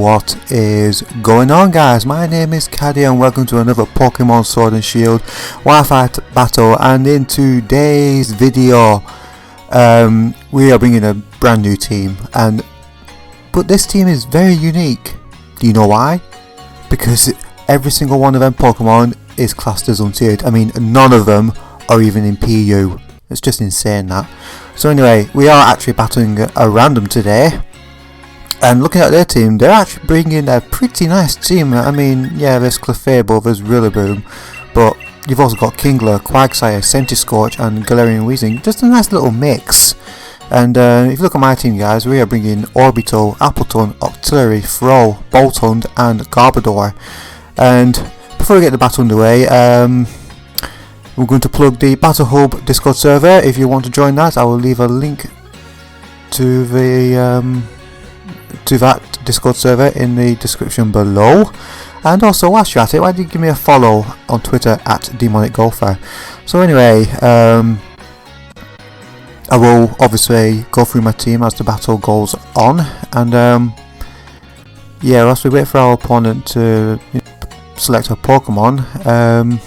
What is going on, guys? My name is Caddy and welcome to another Pokemon Sword and Shield Wi-Fi battle. And in today's video we are bringing a brand new team, but this team is very unique. Do you know why? Because every single one of them Pokemon is classed as Untiered. I mean, none of them are even in PU. It's just insane, that. So anyway, we are actually battling a random today. And looking at their team, they're actually bringing a pretty nice team. I mean, yeah, there's Clefable, there's Rillaboom, but you've also got Kingler, Quagsire, Centiskorch and Galarian Weezing. Just a nice little mix. And if you look at my team, guys, we are bringing Orbital, Appleton, Octillery, Thrall, Boltund and Garbodor. And before we get the battle underway, we're going to plug the Battle Hub Discord server. If you want to join that, I will leave a link to that Discord server in the description below. And also, whilst you're at it, why don't you give me a follow on Twitter at DemonicGolfer. So anyway, I will obviously go through my team as the battle goes on, and yeah, whilst we wait for our opponent to select a Pokemon,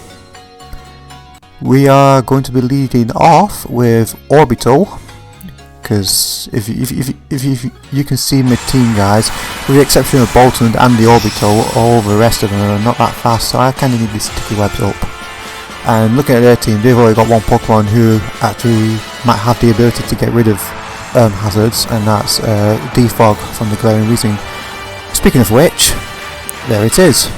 we are going to be leading off with Orbital. Because if you can see my team, guys, with the exception of Boltund and the Orbital, all the rest of them are not that fast, so I kind of need these sticky webs up. And looking at their team, they've already got one Pokemon who actually might have the ability to get rid of hazards, and that's Defog from the Galarian Weezing. Speaking of which, there it is.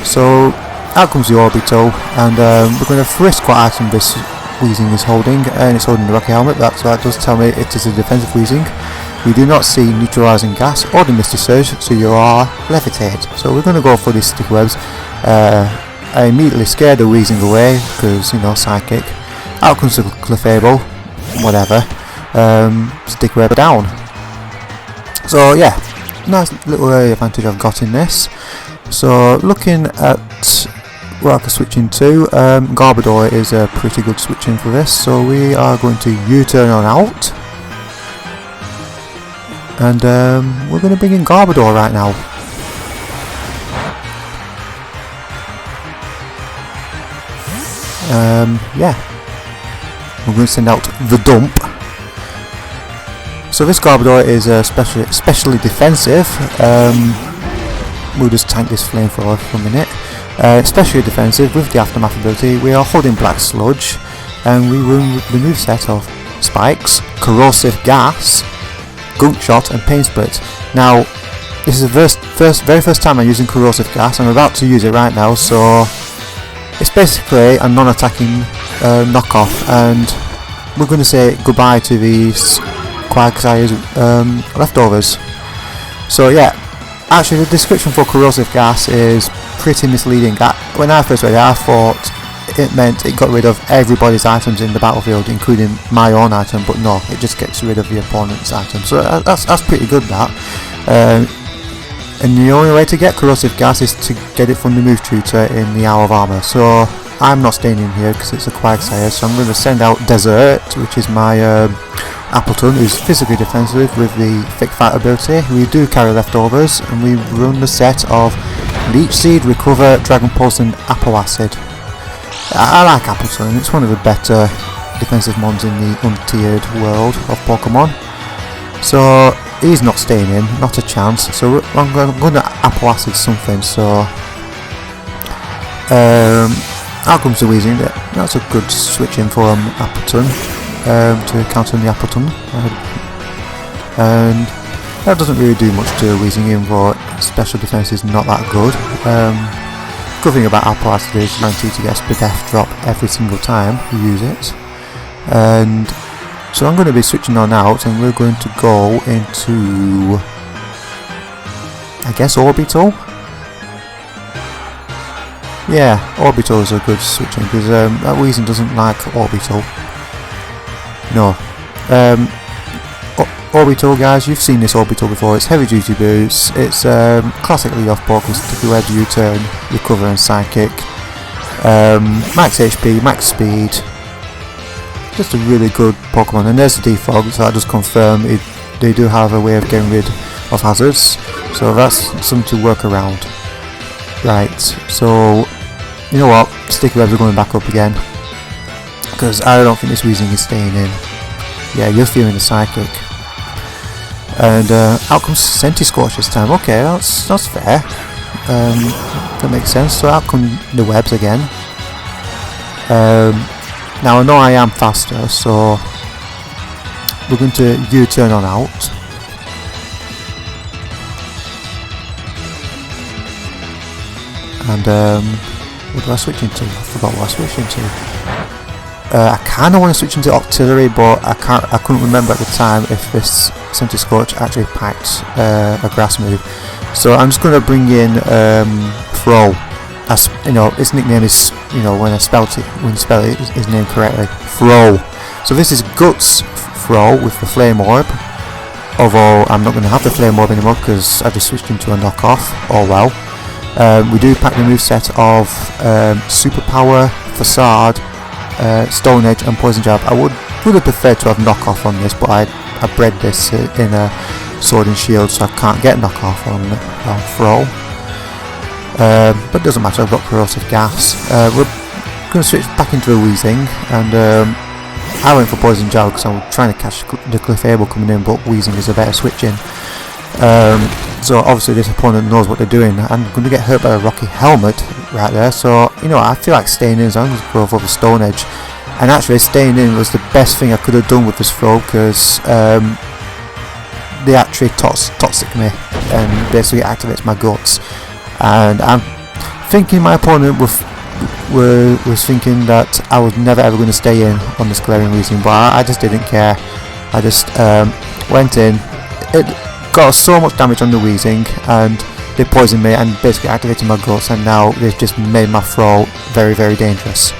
So out comes the Orbital, and we're going to frisk what item this Weezing is holding, and it's holding the Rocky Helmet. That does tell me it is a defensive Weezing. We do not see neutralizing gas or the Misty Surge, so you are levitated. So we're going to go for these sticky webs. I immediately scared the Weezing away because, you know, psychic. Out comes the Clefable, whatever. Sticky web down. So yeah, nice little early advantage I've got in this. So looking at what I can switch into, Garbodor is a pretty good switch in for this, so we are going to U-turn on out, and we're going to bring in Garbodor right now. Yeah, we're going to send out the dump. So this Garbodor is especially defensive. We'll just tank this flamethrower for a minute. Especially defensive with the Aftermath ability. We are holding Black Sludge, and we run the moveset of Spikes, Corrosive Gas, Gunk Shot and Pain Split. Now, this is the very first time I'm using Corrosive Gas. I'm about to use it right now, so it's basically a non-attacking knockoff, and we're going to say goodbye to these Quagsire's leftovers. So yeah, actually the description for Corrosive Gas is pretty misleading. When I first read it, I thought it meant it got rid of everybody's items in the battlefield, including my own item, but no, it just gets rid of the opponent's item. So that's pretty good, that. And the only way to get Corrosive Gas is to get it from the move tutor in the Hour of Armour. So I'm not staying in here because it's a Quagsire, so I'm going to send out Desert, which is my Appleton, who's physically defensive with the Thick Fight ability. We do carry leftovers, and we run the set of Leech Seed, Recover, Dragon Pulse and Apple Acid. I like Appleton, it's one of the better defensive mons in the Untiered world of Pokemon. So he's not staying in, not a chance. So I'm going to Apple Acid something, so out comes the Weezing. That's a good switch in for Appleton to counter the Appleton. And that doesn't really do much to Weezing, even though special defense is not that good. Good thing about Apple Acid is guaranteed to get a Spadef drop every single time you use it. And so I'm going to be switching on out, and we're going to go into, I guess, Orbital. Yeah, Orbital is a good switch in because that Weezing doesn't like Orbital. No. Orbital, guys, you've seen this Orbital before. It's heavy duty boots, it's classically off Pokemon, sticky web, U-turn, recover and psychic, max HP, max speed, just a really good Pokemon. And there's the Defog, so that does confirm they do have a way of getting rid of hazards. So so that's something to work around. Right, so you know what, sticky webs are going back up again, because I don't think this Weezing is staying in. Yeah, you're feeling the psychic. And out comes Senti-Scorch this time. Okay, that's fair. That makes sense. So out come the webs again. Now I know I am faster, so we're going to U-turn on out. And what do I switch into? I forgot what I switched into. I kind of want to switch into Octillery, but I couldn't remember at the time if this Senti-Scorch actually packed a grass move. So I'm just going to bring in Fro. As you know, his nickname is, you know, when you spell his name correctly, Fro. So this is Guts Fro with the Flame Orb. Although I'm not going to have the Flame Orb anymore because I just switched into a knockoff. Oh well. We do pack the moveset of Superpower, Facade, Stone Edge and Poison Jab. I would have preferred to have knockoff on this, but I bred this in a Sword and Shield, so I can't get knockoff on Fro. But it doesn't matter, I've got Corrosive Gas. We're going to switch back into a Weezing, and I went for Poison Jab because I'm trying to catch the Clefable coming in, but Weezing is a better switch in. So obviously this opponent knows what they're doing. I'm going to get hurt by a Rocky Helmet right there, so you know, I feel like staying in, so I'm going to go for the Stone Edge. And actually staying in was the best thing I could have done with this throw, because they actually toxic me and basically activates my guts. And I'm thinking my opponent was thinking that I was never ever going to stay in on this Galarian Weezing, but I just didn't care. I just went in. It got so much damage on the Weezing, and they poisoned me and basically activated my guts, and now they've just made my throw very, very dangerous.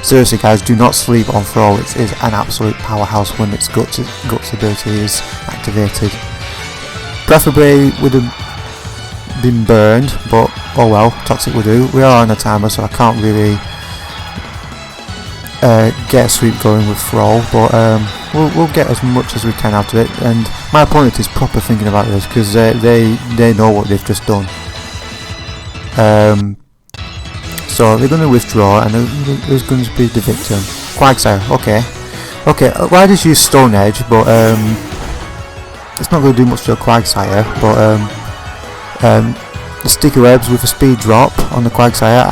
Seriously guys, do not sleep on throw. It is an absolute powerhouse when its guts ability is activated. Preferably would have been burned, but oh well, toxic will do. We are on a timer, so I can't really get a sweep going with throw, but we'll get as much as we can out of it. And my opponent is proper thinking about this, because they know what they've just done. So they're going to withdraw, and who's going to be the victim? Quagsire. Okay. Why does use Stone Edge? But it's not going to do much to a Quagsire. But the sticky webs with a speed drop on the Quagsire,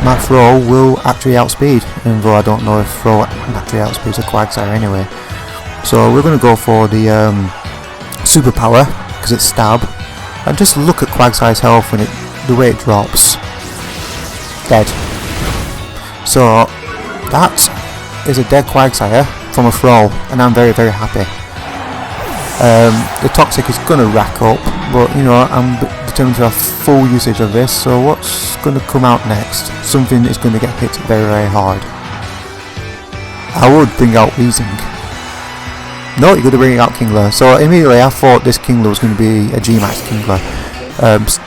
my throw will actually outspeed, even though I don't know if throw naturally outspeeds a Quagsire anyway. So we're going to go for the Superpower, because it's stab, and just look at Quagsire's health when the way it drops. Dead. So that is a dead Quagsire from a throw, and I'm very, very happy. The toxic is going to rack up, but you know, I'm determined to have full usage of this, so what's going to come out next? Something is going to get hit very, very hard. I would bring out Weezing. No, you're going to bring out Kingler. So immediately I thought this Kingler was going to be a G-Max Kingler.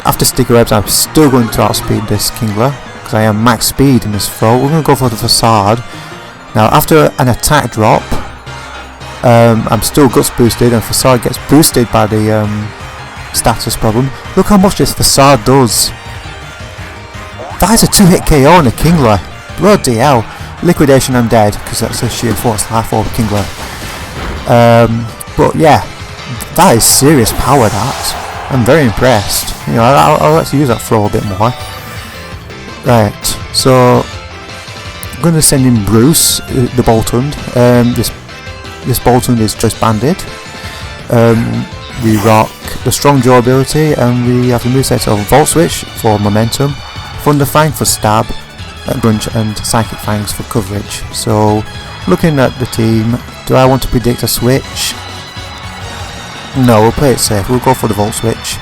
After sticky webs, I'm still going to outspeed this Kingler, because I am max speed in this throw. We're going to go for the Facade. Now after an attack drop, I'm still guts boosted, and Facade gets boosted by the status problem. Look how much this Facade does. That is a 2-hit KO on a Kingler. Bloody hell. Liquidation, I'm dead, because that's a sheer force life orb Kingler. But yeah, that is serious power, that. I'm very impressed. You know, I'll actually use that throw a bit more. Right, so I'm going to send in Bruce, the Boltund. This Boltund is just banded. We rock the Strong Jaw ability, and we have the moveset of Volt Switch for momentum, Thunder Fang for stab, Grunge, and Psychic Fangs for coverage. So, looking at the team, do I want to predict a switch? No, we'll play it safe. We'll go for the Volt Switch,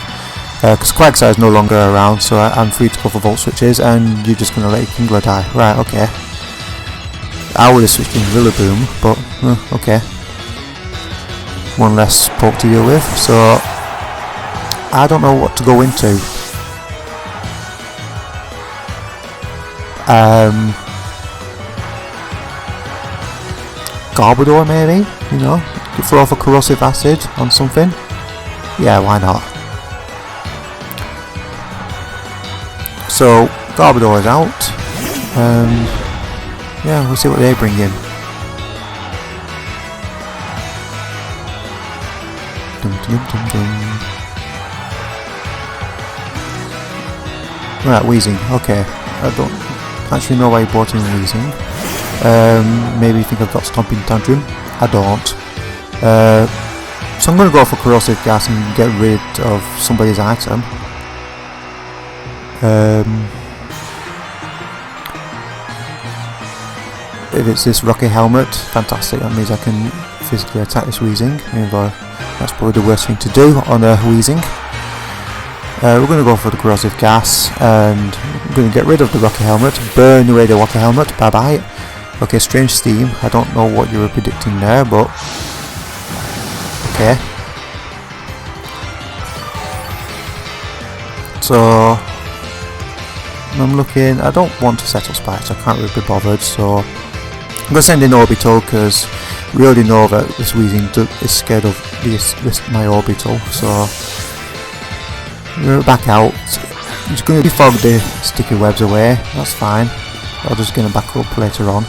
because Quagsire is no longer around, so I'm free to go for Volt Switches, and you're just going to let your Kingler die. Right, okay. I would have switched in Rillaboom, but okay. One less poke to deal with, so I don't know what to go into. Garbodor maybe, you know, throw off a Corrosive Acid on something. Yeah, why not? So Garbodor is out. Yeah, we'll see what they bring in. Dum, dum, dum, dum. Right, Weezing. Okay, I don't actually know why he brought in Weezing. Maybe you think I've got Stomping Tantrum. I don't. So I'm going to go for Corrosive Gas and get rid of somebody's item. If it's this Rocky Helmet, fantastic, that means I can physically attack this Weezing. That's probably the worst thing to do on a Weezing. We're going to go for the Corrosive Gas, and I'm going to get rid of the Rocky Helmet, burn away the Rocky Helmet, bye bye. Okay, Strange Steam, I don't know what you were predicting there, but okay. So I'm looking, I don't want to settle Spikes, I can't really be bothered, so I'm going to send in Orbital because we already know that this Weezing is scared of my Orbital, so we're back out. I'm just going to defog the sticky webs away, that's fine. I'll just get them back up later on.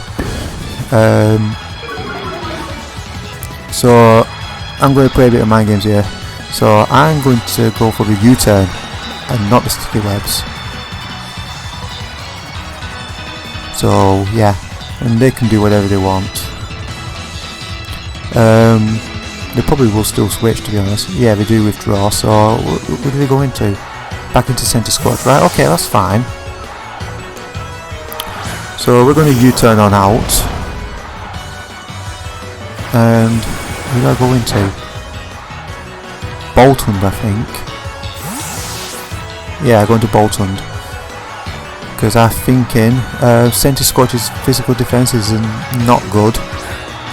So I'm going to play a bit of mind games here. So I'm going to go for the U-turn and not the sticky webs. So yeah, and they can do whatever they want. They probably will still switch, to be honest. Yeah, they do withdraw, so where do they go into? Back into Centre Squad, right, okay, that's fine. So we're going to U-turn on out. And where do I go into? Boltund, I think. Yeah, going to Boltund. Because I'm thinking Centre Squad's physical defence is not good.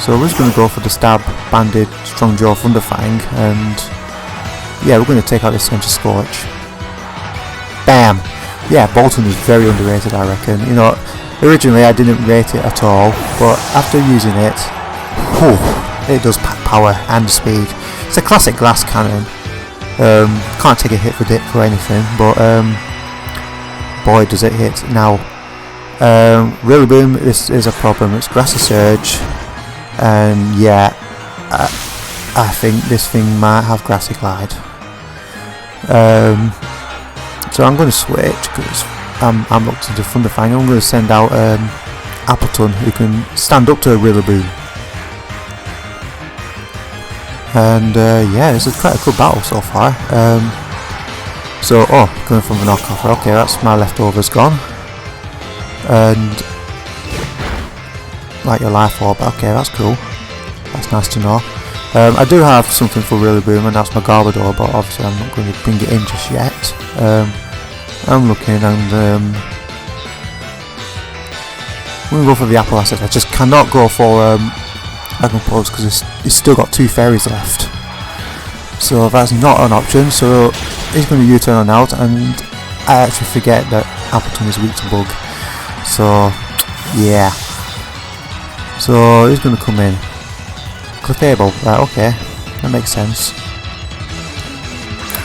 So we're just going to go for the Stab, Banded, Strong Jaw, Thunderfang, and yeah, we're going to take out this Centre Scorch. Bam! Yeah, Boltund is very underrated, I reckon. You know, originally I didn't rate it at all, but after using it, it does pack power and speed. It's a classic glass cannon. Can't take a hit for dip for anything, but boy does it hit. Now, Rillaboom, this is a problem. It's Grassy Surge. And yeah, I think this thing might have Grassy Glide. So I'm going to switch because I'm up to the Thunderfang. I'm going to send out Appleton, who can stand up to a Rillaboom. And yeah, this is quite a good battle so far. So, going from the knockoff. Okay, that's my leftovers gone. And like your life orb, okay, that's cool. That's nice to know. I do have something for Rillaboom, and that's my Garbodor, but obviously I'm not going to bring it in just yet. I'm looking, and I'm going to go for the Apple Acid. I just cannot go for Dragon Pulse because he's still got 2 fairies left. So that's not an option, so he's going to U-turn on out, and I actually forget that Appleton is weak to Bug. So, yeah. So he's going to come in. Clefable, right, okay, that makes sense.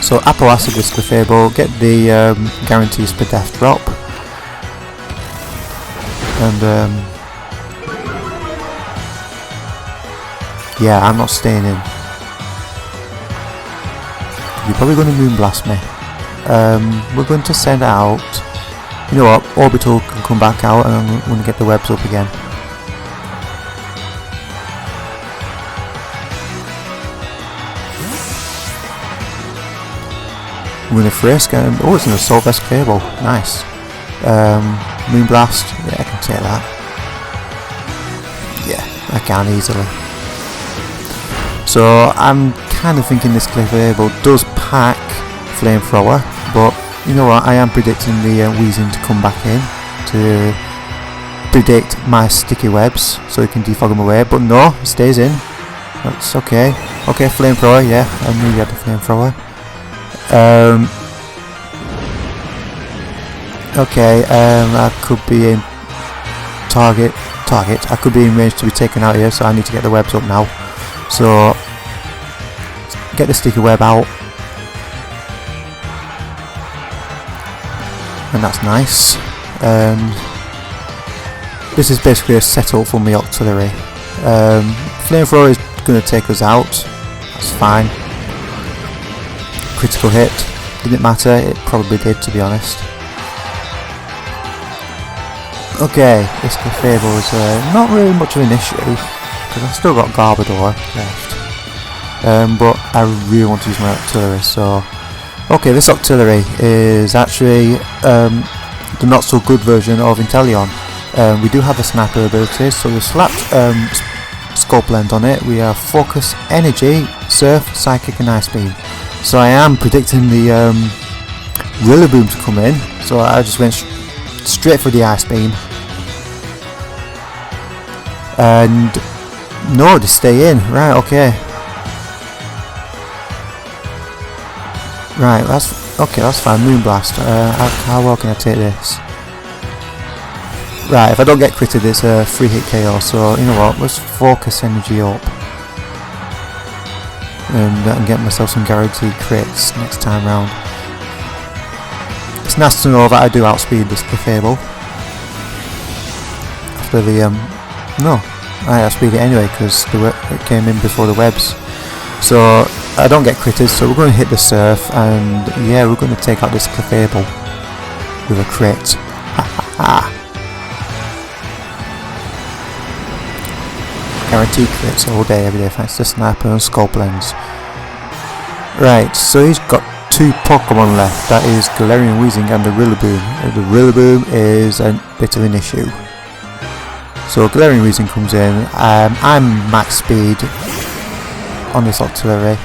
So Apple Acid this Clefable, get the guarantees per death drop. And yeah, I'm not staying in. You're probably going to Moonblast me. We're going to send out, you know what, Orbital can come back out, and I'm going to get the webs up again. I'm going to Frisk, and it's an Assault Vest Cable, nice. Moonblast, yeah, I can take that. Yeah, I can easily. So I'm kind of thinking this Clefable does pack Flamethrower, but you know what, I am predicting the Weezing to come back in to predict my sticky webs so he can defog them away, but no, it stays in. That's okay. Okay, Flamethrower, yeah, I knew you had the Flamethrower. Okay, I could be in target, I could be in range to be taken out here, so I need to get the webs up now. So, get the sticky web out. and that's nice. This is basically a setup for my artillery. Flamethrower is going to take us out, that's fine. Critical hit, didn't matter, it probably did, to be honest. Okay, this Clefable is not really much of an issue, because I've still got Garbodor left. But I really want to use my artillery, so... Okay, this artillery is actually the not so good version of Inteleon. We do have a sniper ability, so we slapped scope lens on it. We have focus, energy, surf, psychic and ice beam. So I am predicting the Rillaboom to come in, so I just went straight for the ice beam. And no, they stay in. Right, okay. Right, that's fine. Moonblast. How well can I take this? Right, if I don't get critted, it's a free hit KO. So you know what? Let's focus energy up, and I can get myself some guaranteed crits next time round. It's nice to know that I do outspeed this Clefable. After the no, I outspeed it anyway because it came in before the webs. So I don't get critted, so we're going to hit the surf, and yeah, we're going to take out this Clefable with a crit. Ha ha ha! Guaranteed crits all day, every day, thanks to sniper and scope lens. Right, so he's got 2 Pokemon left. That is Galarian Weezing and the Rillaboom. The Rillaboom is a bit of an issue. So Galarian Weezing comes in. I'm max speed on this artillery,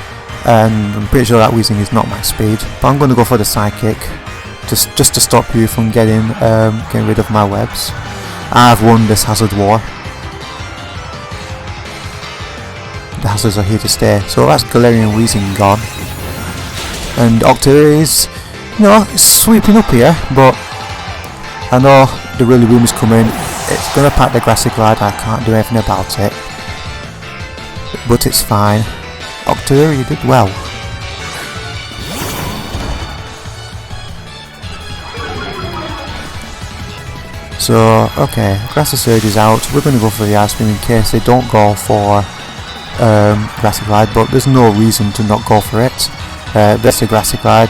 and I'm pretty sure that Weezing is not max speed. But I'm going to go for the Psychic, just to stop you from getting rid of my webs. I've won this Hazard War. The hazards are here to stay. So that's Galarian Weezing gone. And Octillery is, you know, it's sweeping up here, but I know the Rillaboom is coming. It's going to pack the Grassy Glide, I can't do anything about it. But it's fine. Octillery, you did well. So, okay, Grassy Surge is out. We're going to go for the Ice Beam in case they don't go for Grassy Glide, but there's no reason to not go for it. That's the Grassy Glide.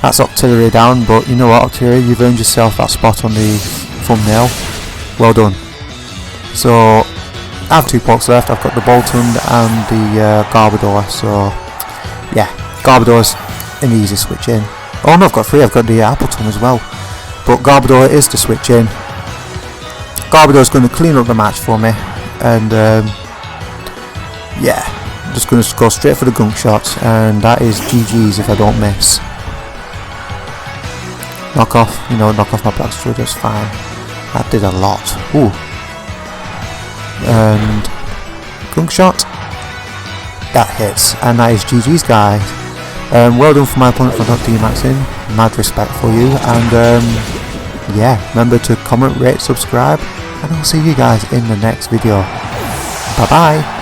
That's Octillery down, but you know what, Octillery, you've earned yourself that spot on the thumbnail. Well done. So I have 2 pokes left. I've got the Bolton and the Garbodor, so yeah, Garbodor's an easy switch in. Oh no, I've got 3, I've got the Appleton as well, but Garbodor is the switch in. Garbodor's going to clean up the match for me, and yeah, I'm just going to go straight for the gunk shot, and that is GG's if I don't miss. Knock off, you know, knock off my Black Strudge, that's fine. That did a lot. Ooh. And gunk shot. That hits, and that is GG's, guys. Well done for my opponent for not D-maxing. Mad respect for you, and yeah, remember to comment, rate, subscribe, and I'll see you guys in the next video. Bye bye.